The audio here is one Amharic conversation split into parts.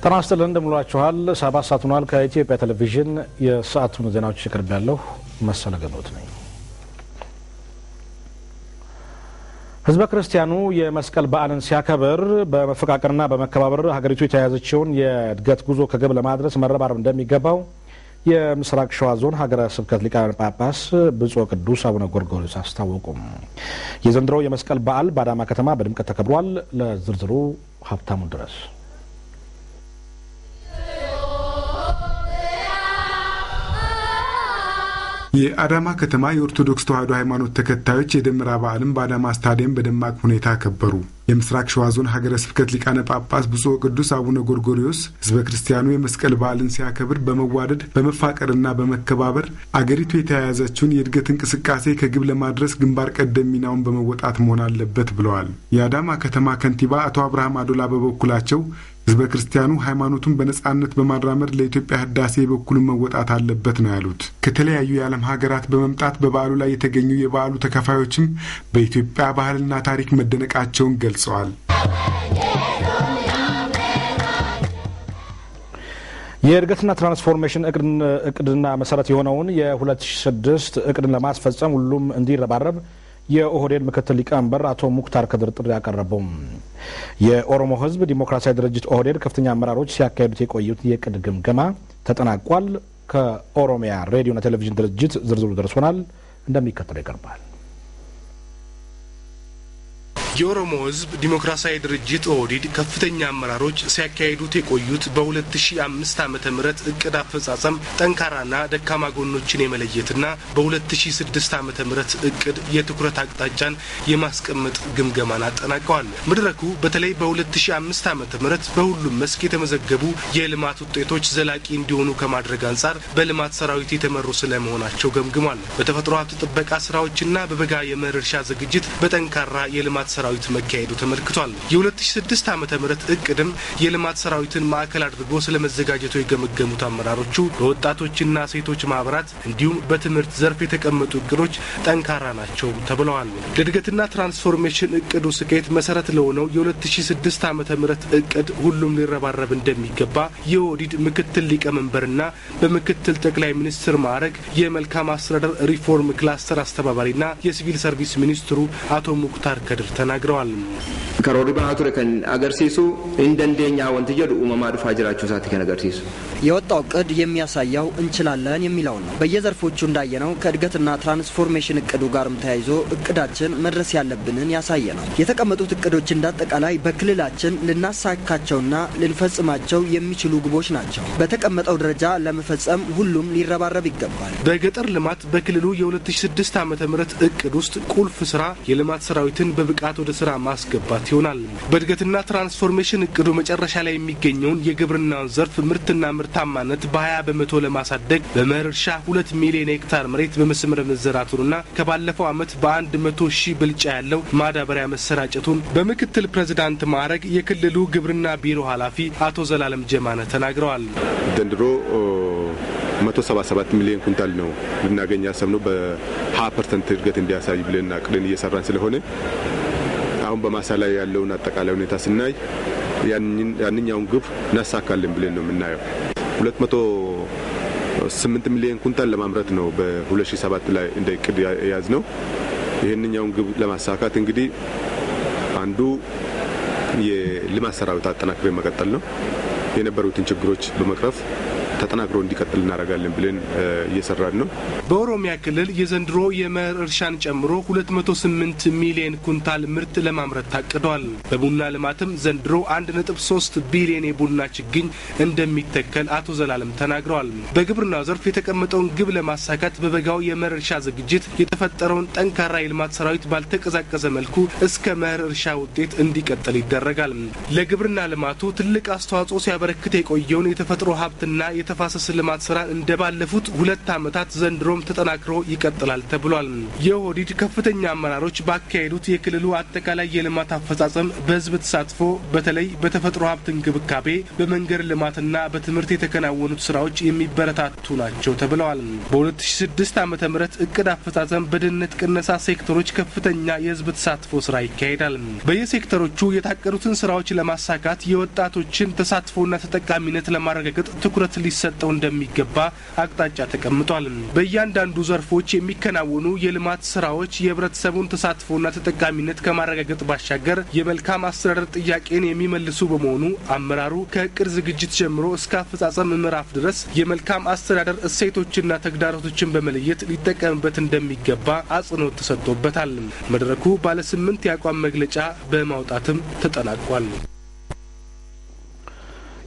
ጤና ይስጥልን እንደምሏችኋል 7 ሰዓት ሆኗል ከኢትዮጵያ ቴሌቪዥን የሰዓቱን ዜናዎች ይቀርብ ያለው መሰለ ገኖት ነኝ ህዝበ ክርስቲያኑ የመስቀል በዓልን ሲያከብር በመፈቃቀርና በመከባበር ሀገሪቱ የተያዘችውን የእድገት ጉዞ ከግብ ለማድረስ መረባረብ እንደሚገባው የምስራቅ ሸዋ ዞን ሀገረ ስብከት ሊቃነ ጳጳስ ብፁዕ ቅዱስ አቡነ ጎርጎርዮስ አስታወቁ። የዘንድሮው የመስቀል በዓል በአዳማ ከተማ በድምቀት ተከብሯል። ለዝርዝሩ ሀብታሙ ድረስ የአዳማ ከተማ የኦርቶዶክስ ተዋሕዶ ሃይማኖት ተከታዮች የደመራ በዓልን በአዳማ ስታዲየም በደማቅ ሁኔታ አከበሩ። የምስራቅ ሸዋ ዞን ሀገረ ስብከት ሊቃነ ጳጳስ ብፁዕ ቅዱስ አቡነ ጎርጎርዮስ ህዝበ ክርስቲያኑ የመስቀል በዓልን ሲያከብር በመዋደድ በመፋቀርና በመከባበር አገሪቱ የተያያዘችውን የእድገት እንቅስቃሴ ከግብ ለማድረስ ግንባር ቀደም ሚናውን በመወጣት መሆን አለበት ብለዋል። የአዳማ ከተማ ከንቲባ አቶ አብርሃም አዶላ በበኩላቸው ህዝበ ክርስቲያኑ ሃይማኖቱን በነጻነት በማራመድ ለኢትዮጵያ ህዳሴ የበኩሉን መወጣት አለበት ነው ያሉት። ከተለያዩ የዓለም ሀገራት በመምጣት በበዓሉ ላይ የተገኙ የበዓሉ ተካፋዮችም በኢትዮጵያ ባህልና ታሪክ መደነቃቸውን ገልጸዋል። የእድገትና ትራንስፎርሜሽን እቅድና መሰረት የሆነውን የ2006 እቅድን ለማስፈጸም ሁሉም እንዲረባረብ የኦህዴድ ምክትል ሊቀመንበር አቶ ሙክታር ከድር ጥሪ ያቀረበው የኦሮሞ ህዝብ ዲሞክራሲያዊ ድርጅት ኦህዴድ ከፍተኛ አመራሮች ሲያካሂዱት የቆዩት የእቅድ ግምገማ ተጠናቋል። ከኦሮሚያ ሬዲዮና ቴሌቪዥን ድርጅት ዝርዝሩ ደርሶናል፣ እንደሚከተለው ይቀርባል። የኦሮሞ ህዝብ ዲሞክራሲያዊ ድርጅት ኦህዴድ ከፍተኛ አመራሮች ሲያካሂዱት የቆዩት በ2005 ዓመተ ምህረት እቅድ አፈጻጸም ጠንካራና ደካማ ጎኖችን የመለየትና በ2006 ዓመተ ምህረት እቅድ የትኩረት አቅጣጫን የማስቀመጥ ግምገማን አጠናቀዋል። መድረኩ በተለይ በ2005 ዓመተ ምህረት በሁሉም መስክ የተመዘገቡ የልማት ውጤቶች ዘላቂ እንዲሆኑ ከማድረግ አንጻር በልማት ሰራዊት የተመሩ ስለመሆናቸው ገምግሟል። በተፈጥሮ ሀብት ጥበቃ ስራዎችና በበጋ የመኸር እርሻ ዝግጅት በጠንካራ የልማት ሰራዊት መካሄዱ ተመልክቷል። የ2006 ዓመተ ምህረት እቅድም የልማት ሰራዊትን ማዕከል አድርጎ ስለመዘጋጀቱ የገመገሙት አመራሮቹ በወጣቶችና ሴቶች ማህበራት እንዲሁም በትምህርት ዘርፍ የተቀመጡ እቅዶች ጠንካራ ናቸው ተብለዋል። ለእድገትና ትራንስፎርሜሽን እቅዱ ስኬት መሰረት ለሆነው የ2006 ዓመተ ምህረት እቅድ ሁሉም ሊረባረብ እንደሚገባ የኦህዴድ ምክትል ሊቀመንበርና በምክትል ጠቅላይ ሚኒስትር ማዕረግ የመልካም አስተዳደር ሪፎርም ክላስተር አስተባባሪና የሲቪል ሰርቪስ ሚኒስትሩ አቶ ሙክታር ከድር ተናግረዋል። ከሮሪ ባቱረ ከን አገርሲሱ እንደንደኛ ወንት ጀዱ ኡማማ ዱፋ ጅራቹ ሳት ከን አገርሲሱ የወጣው እቅድ የሚያሳየው እንችላለን የሚለው ነው። በየዘርፎቹ እንዳየነው ከእድገትና ትራንስፎርሜሽን እቅዱ ጋርም ተያይዞ እቅዳችን መድረስ ያለብንን ያሳየ ነው። የተቀመጡት እቅዶች እንዳጠቃላይ በክልላችን ልናሳካቸውና ልንፈጽማቸው የሚችሉ ግቦች ናቸው። በተቀመጠው ደረጃ ለመፈጸም ሁሉም ሊረባረብ ይገባል። በገጠር ልማት በክልሉ የ2006 ዓመተ ምህረት እቅድ ውስጥ ቁልፍ ስራ የልማት ሰራዊትን በብቃት ወደ ስራ ማስገባት ይሆናል። በእድገትና ትራንስፎርሜሽን እቅዱ መጨረሻ ላይ የሚገኘውን የግብርናውን ዘርፍ ምርትና ምርታማነት በ20 በመቶ ለማሳደግ በመኸር እርሻ 2 ሚሊዮን ሄክታር መሬት በመስመር መዘራቱንና ከባለፈው ዓመት በ100 ሺህ ብልጫ ያለው ማዳበሪያ መሰራጨቱን በምክትል ፕሬዝዳንት ማዕረግ የክልሉ ግብርና ቢሮ ኃላፊ አቶ ዘላለም ጀማነ ተናግረዋል። ዘንድሮ 177 ሚሊዮን ኩንታል ነው ልናገኝ ያሰብነው በ20% እድገት እንዲያሳይ ብለን አቅደን እየሰራን ስለሆነ አሁን በማሳ ላይ ያለውን አጠቃላይ ሁኔታ ስናይ ያንኛውን ግብ እናሳካለን ብለን ነው የምናየው። 208 ሚሊዮን ኩንታል ለማምረት ነው በ2007 ላይ እንደ እቅድ ያዝ ነው። ይሄንኛውን ግብ ለማሳካት እንግዲህ አንዱ የልማት ሰራዊት አጠናክረን መቀጠል ነው። የነበሩትን ችግሮች በመቅረፍ ተጠናክሮ እንዲቀጥል እናደርጋለን ብለን እየሰራን ነው። በኦሮሚያ ክልል የዘንድሮ የመኸር እርሻን ጨምሮ 208 ሚሊዮን ኩንታል ምርት ለማምረት ታቅዷል። በቡና ልማትም ዘንድሮ 1.3 ቢሊዮን የቡና ችግኝ እንደሚተከል አቶ ዘላለም ተናግረዋል። በግብርናው ዘርፍ የተቀመጠውን ግብ ለማሳካት በበጋው የመኸር እርሻ ዝግጅት የተፈጠረውን ጠንካራ የልማት ሰራዊት ባልተቀዛቀዘ መልኩ እስከ መኸር እርሻ ውጤት እንዲቀጥል ይደረጋል። ለግብርና ልማቱ ትልቅ አስተዋጽኦ ሲያበረክት የቆየውን የተፈጥሮ ሀብትና ተፋሰስ ልማት ስራ እንደባለፉት 2 ዓመታት ዘንድሮም ተጠናክሮ ይቀጥላል ተብሏል። የኦህዴድ ከፍተኛ አመራሮች ባካሄዱት የክልሉ አጠቃላይ የልማት አፈጻጸም በህዝብ ተሳትፎ በተለይ በተፈጥሮ ሀብት እንክብካቤ፣ በመንገድ ልማትና በትምህርት የተከናወኑት ስራዎች የሚበረታቱ ናቸው ተብለዋል። በ2006 ዓ.ም እቅድ አፈጻጸም በድህነት ቅነሳ ሴክተሮች ከፍተኛ የህዝብ ተሳትፎ ስራ ይካሄዳል። በየሴክተሮቹ የታቀዱትን ስራዎች ለማሳካት የወጣቶችን ተሳትፎና ተጠቃሚነት ለማረጋገጥ ትኩረት ሊሰጠው እንደሚገባ አቅጣጫ ተቀምጧል። በእያንዳንዱ ዘርፎች የሚከናወኑ የልማት ስራዎች የህብረተሰቡን ተሳትፎና ተጠቃሚነት ከማረጋገጥ ባሻገር የመልካም አስተዳደር ጥያቄን የሚመልሱ በመሆኑ አመራሩ ከእቅድ ዝግጅት ጀምሮ እስከ አፈጻጸም ምዕራፍ ድረስ የመልካም አስተዳደር እሴቶችና ተግዳሮቶችን በመለየት ሊጠቀምበት እንደሚገባ አጽንኦት ተሰጥቶበታል። መድረኩ ባለ 8 የአቋም መግለጫ በማውጣትም ተጠናቋል።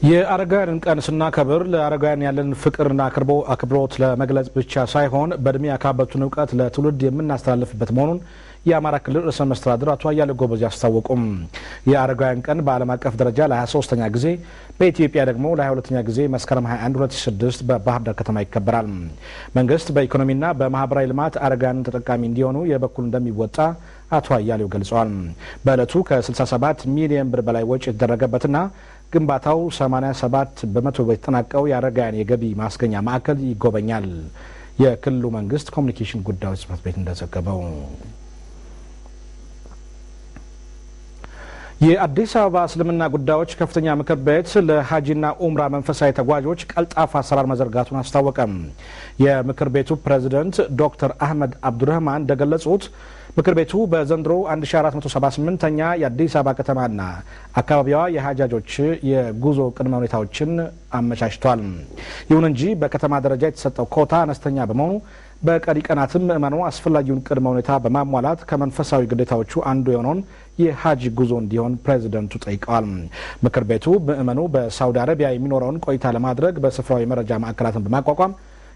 የአረጋውያንን ቀን ስናከብር ለአረጋውያን ያለን ፍቅርና አክብሮት ለመግለጽ ብቻ ሳይሆን በእድሜ ያካበቱን እውቀት ለትውልድ የምናስተላልፍበት መሆኑን የአማራ ክልል ርዕሰ መስተዳድር አቶ አያሌው ጎበዜ አስታወቁም። የአረጋውያን ቀን በዓለም አቀፍ ደረጃ ለ23ኛ ጊዜ በኢትዮጵያ ደግሞ ለ22ኛ ጊዜ መስከረም 21 2006 በባህር ዳር ከተማ ይከበራል። መንግስት በኢኮኖሚና በማህበራዊ ልማት አረጋውያን ተጠቃሚ እንዲሆኑ የበኩል እንደሚወጣ አቶ አያሌው ገልጸዋል። በዕለቱ ከ67 ሚሊዮን ብር በላይ ወጪ የተደረገበትና ግንባታው 87 በመቶ የተጠናቀው የአረጋውያን የገቢ ማስገኛ ማዕከል ይጎበኛል። የክልሉ መንግስት ኮሚኒኬሽን ጉዳዮች ጽሕፈት ቤት እንደዘገበው የአዲስ አበባ እስልምና ጉዳዮች ከፍተኛ ምክር ቤት ለሀጂና ኡምራ መንፈሳዊ ተጓዦች ቀልጣፋ አሰራር መዘርጋቱን አስታወቀም። የምክር ቤቱ ፕሬዝዳንት ዶክተር አህመድ አብዱረህማን እንደገለጹት ምክር ቤቱ በዘንድሮ 1478ኛ የአዲስ አበባ ከተማና አካባቢዋ የሀጃጆች የጉዞ ቅድመ ሁኔታዎችን አመቻችቷል። ይሁን እንጂ በከተማ ደረጃ የተሰጠው ኮታ አነስተኛ በመሆኑ በቀሪ ቀናትም ምዕመኑ አስፈላጊውን ቅድመ ሁኔታ በማሟላት ከመንፈሳዊ ግዴታዎቹ አንዱ የሆነውን የሀጂ ጉዞ እንዲሆን ፕሬዝደንቱ ጠይቀዋል። ምክር ቤቱ ምዕመኑ በሳውዲ አረቢያ የሚኖረውን ቆይታ ለማድረግ በስፍራው የመረጃ ማዕከላትን በማቋቋም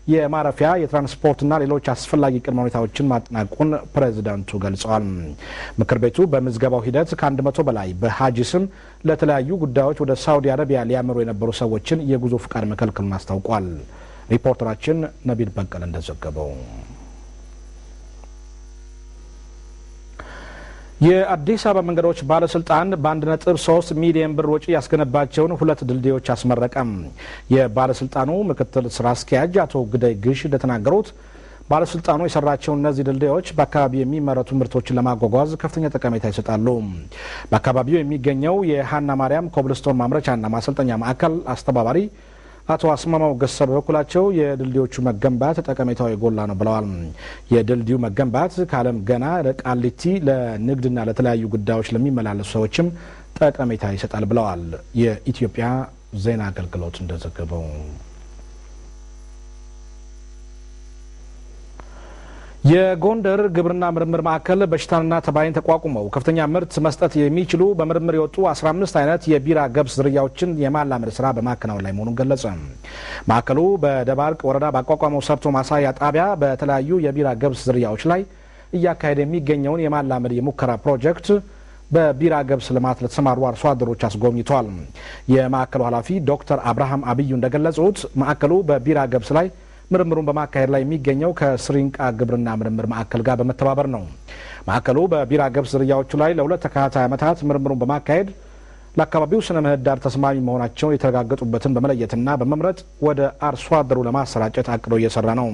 የማረፊያ የትራንስፖርትና ሌሎች አስፈላጊ ቅድመ ሁኔታዎችን ማጠናቀቁን ፕሬዝዳንቱ ገልጸዋል። ምክር ቤቱ በምዝገባው ሂደት ከ100 በላይ በሀጂ ስም ለተለያዩ ጉዳዮች ወደ ሳውዲ አረቢያ ሊያመሩ የነበሩ ሰዎችን የጉዞ ፍቃድ መከልከሉን አስታውቋል። ሪፖርተራችን ነቢል በቀለ እንደዘገበው የአዲስ አበባ መንገዶች ባለስልጣን በ1.3 ሚሊዮን ብር ወጪ ያስገነባቸውን 2 ድልድዮች አስመረቀም። የባለስልጣኑ ምክትል ስራ አስኪያጅ አቶ ግዳይ ግሽ እንደተናገሩት ባለስልጣኑ የሰራቸው እነዚህ ድልድዮች በአካባቢው የሚመረቱ ምርቶችን ለማጓጓዝ ከፍተኛ ጠቀሜታ ይሰጣሉ። በአካባቢው የሚገኘው የሀና ማርያም ኮብልስቶን ማምረቻና ማሰልጠኛ ማዕከል አስተባባሪ አቶ አስማማው ገሰ በበኩላቸው የድልድዮቹ መገንባት ጠቀሜታው የጎላ ነው ብለዋል። የድልድዩ መገንባት ከዓለም ገና ለቃሊቲ ለንግድና ለተለያዩ ጉዳዮች ለሚመላለሱ ሰዎችም ጠቀሜታ ይሰጣል ብለዋል። የኢትዮጵያ ዜና አገልግሎት እንደዘገበው የጎንደር ግብርና ምርምር ማዕከል በሽታንና ተባይን ተቋቁመው ከፍተኛ ምርት መስጠት የሚችሉ በምርምር የወጡ 15 አይነት የቢራ ገብስ ዝርያዎችን የማላመድ ስራ በማከናወን ላይ መሆኑን ገለጸ። ማዕከሉ በደባርቅ ወረዳ ባቋቋመው ሰርቶ ማሳያ ጣቢያ በተለያዩ የቢራ ገብስ ዝርያዎች ላይ እያካሄደ የሚገኘውን የማላመድ የሙከራ ፕሮጀክት በቢራ ገብስ ልማት ለተሰማሩ አርሶ አደሮች አስጎብኝቷል። የማዕከሉ ኃላፊ ዶክተር አብርሃም አብዩ እንደገለጹት ማዕከሉ በቢራ ገብስ ላይ ምርምሩን በማካሄድ ላይ የሚገኘው ከስሪንቃ ግብርና ምርምር ማዕከል ጋር በመተባበር ነው። ማዕከሉ በቢራ ገብስ ዝርያዎቹ ላይ ለ2 ተከታታይ ዓመታት ምርምሩን በማካሄድ ለአካባቢው ስነ ምህዳር ተስማሚ መሆናቸውን የተረጋገጡበትን በመለየትና በመምረጥ ወደ አርሶ አደሩ ለማሰራጨት አቅዶ እየሰራ ነው።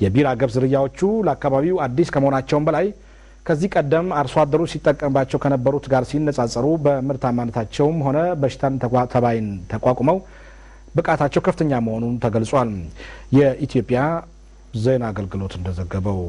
የቢራ ገብስ ዝርያዎቹ ለአካባቢው አዲስ ከመሆናቸውም በላይ ከዚህ ቀደም አርሶ አደሩ ሲጠቀምባቸው ከነበሩት ጋር ሲነጻጸሩ በምርታማነታቸውም ሆነ በሽታን ተባይን ተቋቁመው ብቃታቸው ከፍተኛ መሆኑን ተገልጿል። የኢትዮጵያ ዜና አገልግሎት እንደዘገበው